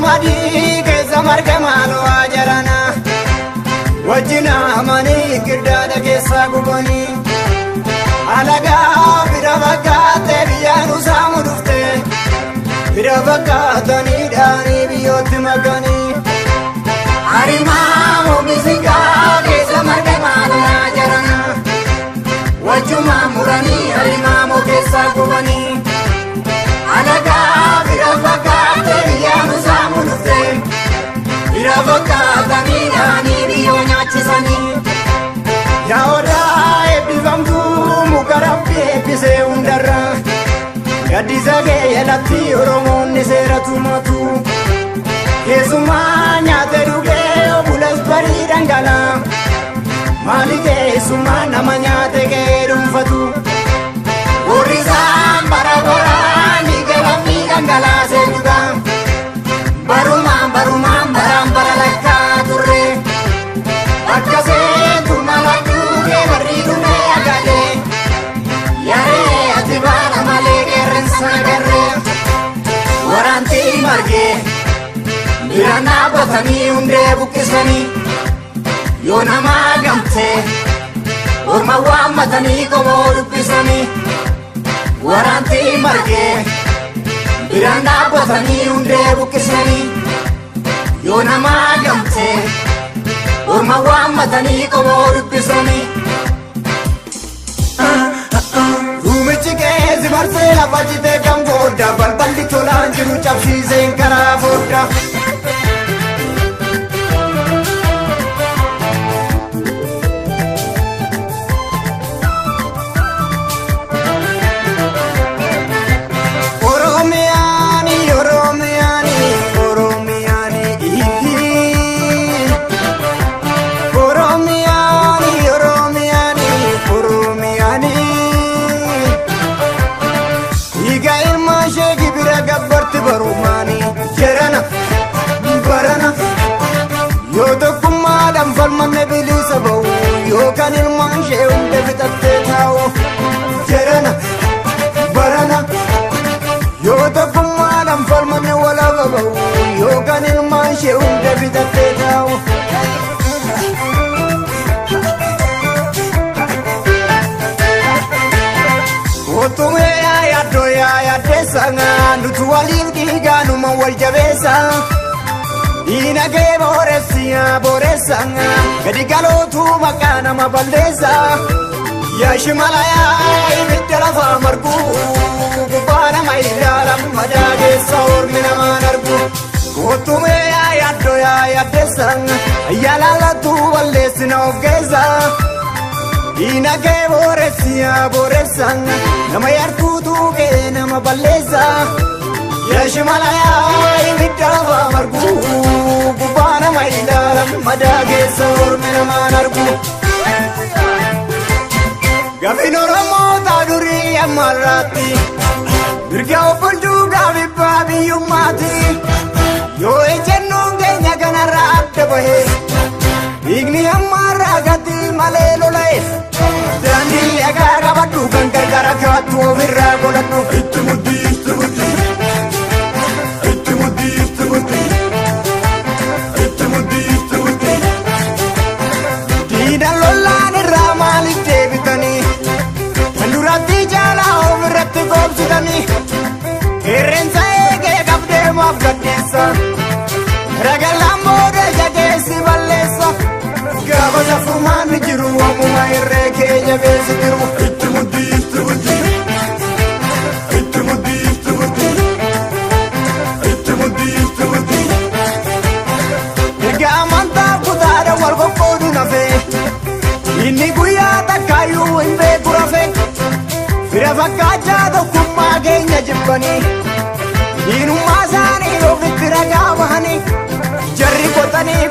madi ke zamarga malo ajarana wajina mani kirdada ke sagubani alaga birabaka te biyanu samudufte birabaka tani dani biyot magani arima mo bisinga ke zamarga malo ajarana wajuma murani arima mo ke sagubani alaga birabaka te biyanu samudufte birabaka tani dani biyonya chisani ya ora ebivamdu mukarabbi ebise undara gadizage yelati oromonni seratumatu kesuma nyate duge obulas bari dangala malike suma namanyate ke rumfatu orizam barabara nigami dangala seduga baruma barambara lakka turre akkase tumala duge baridume agale yare atibara male gerensa garre waranti marge mirana batani unde bukisani yona magamte orma wamatani komor pisani waranti marge mirana batani unde bukisani yona magamte orma wamatani komor pisani rumichike zimarse la pajite kamboda balballi tolan jiru chapsi zenkara boda falmanne bilisa bawu yokan ilman sheun devitatte tawo jerana barana yota kumadam falmanne wala bawu yokan ilman sheun devitatte tawo otume ya desanga nutuwalin diganu mawajabesa ina ke boresanga gadi galotu makana mabaldeza ya shimalaya ibitala fa margu kubana mailala madage saur mina manargu kotume ya desanga yala la tu walesna ogeza ina ke boresanga nama yartu tu ke nama balleza ya shimalaya ibitala fa margu kubana mailala madage saur mina manargu gafin oromo taduri amarati birga opunju gavi babi yumati yo ejennu genya ganara adbahe igni amara gati malelo laif dandi agara badu gangar gara katu virra golatu itmudi Kerenza ege kapde mafgadesa ragalambo de jagesi ballesa gabaza fuman jiru amuma irreke jabesi jiru itmudi gamanta kudara wargo kodu nafe inni guya takayu imbe kurafe firafakaja do kuma genya jibbani inu masani ofitira gamani jarri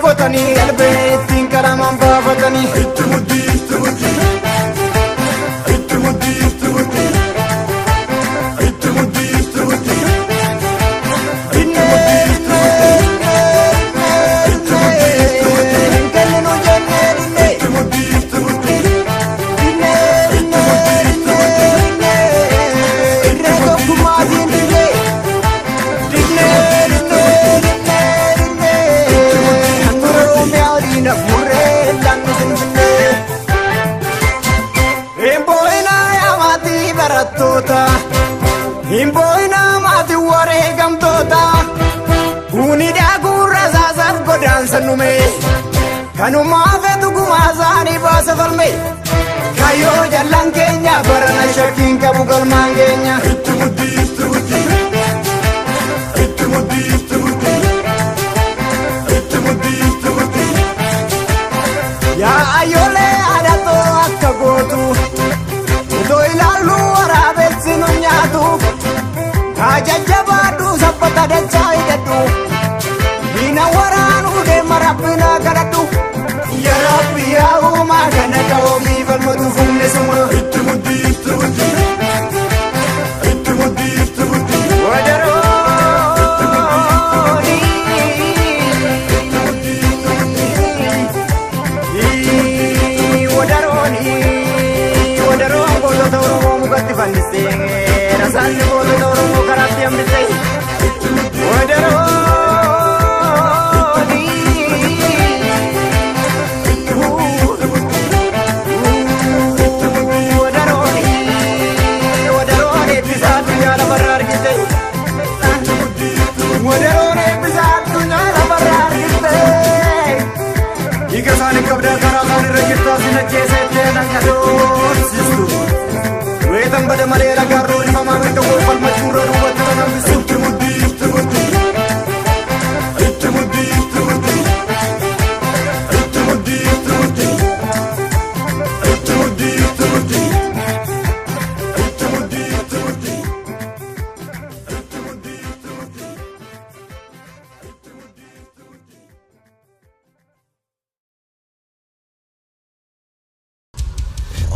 kotani albe tinkara mamba fatani itmudi sannume kanumaa feetu gumaasaanii baasa falme kayyoo jallaan keenya barana shakkiin qabu galmaan keenya. Itti muddii itti muddii itti muddii itti muddii itti muddii itti muddii yaa ayyoolee adatoo akka gootu utoo ilaallu waraabessi nu nyaatu kaajajjabaadhu sabbata dachaa hidhadhu diina waraanuu deema rabbina kadhadhu yaa rabbi yaa uumaa kana qawoomii falmatu humne suma. Itti muddii itti muddii itti muddii itti muddii wadarooni wadarooni wadaroon gootota Oromoo mukatti fannistee rasaasni gootota Oromoo karaatti hambisee wadarooni wadarooni eebbisaa addunyaa lafarraa argite wadarooni eebbisaa addunyaa lafarraa argite hiika isaanii qabdaa karaa isaan irra jirtaa sina keessatti nanga doorsistu weetan bada malee lagaarroo dhifamaa mirga koo falmachuurra duubatti na nambisu. Itti muddii itti muddii itti muddii itti muddii itti muddii itti muddii itti muddii itti muddii itti muddii itti muddii itti muddii itti muddii.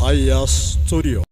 Aya Studio.